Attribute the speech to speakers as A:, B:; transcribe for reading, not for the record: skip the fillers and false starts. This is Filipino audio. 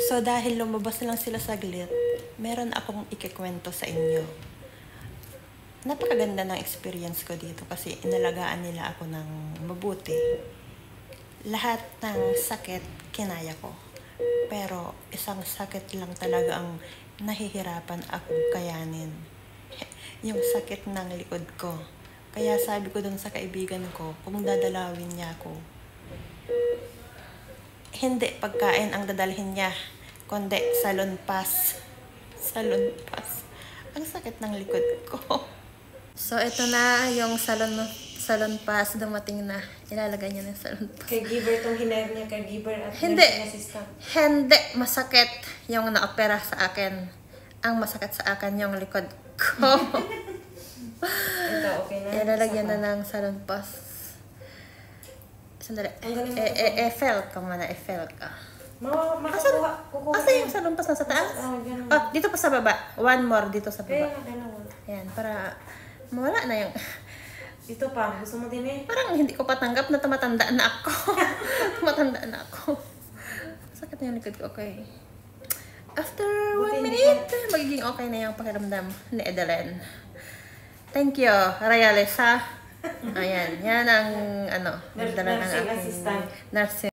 A: So dahil lumabas lang sila saglit, meron akong ikikwento sa inyo. Napakaganda ng experience ko dito kasi inalagaan nila ako ng mabuti. Lahat ng sakit kinaya ko. Pero isang sakit lang talaga ang nahihirapan akong kayanin. Yung sakit ng likod ko. Kaya sabi ko dun sa kaibigan ko, kung dadalawin niya ako, hindi pagkain ang dadalhin niya, kundi salon pass. Salon pass. Ang sakit ng likod ko. So, ito na yung salon pass. Dumating na. Ilalagay niya ng salon pass.
B: Caregiver tong hinayar niya. Caregiver at
A: Hindi.
B: nursing assistant.
A: Hindi. Masakit yung naopera sa akin. Ang masakit sa akin yung likod ko.
B: Ito, okay na.
A: Ilalagyan na ng salon pass. Sandali. Eiffel ka muna. Eiffel ka.
B: Kukuha.
A: Asa yung salon pass na sa taas?
B: Ganun.
A: Oh, dito pa sa baba. One more dito sa
B: Kaya
A: baba.
B: nga, dalawa.
A: Yan, para mawala na yung...
B: Dito pa. Gusto mo din eh?
A: Parang hindi ko patanggap na tumatanda na ako. Tumatanda na ako. Sakit na yung likod ko, okay. After 1 minute, magiging okay na yung pakiramdam ni Edeline. Thank you, Rayales, ha? Ayan, yan ang, nagdala ng
B: Nursing
A: aking
B: assistant.
A: nursing.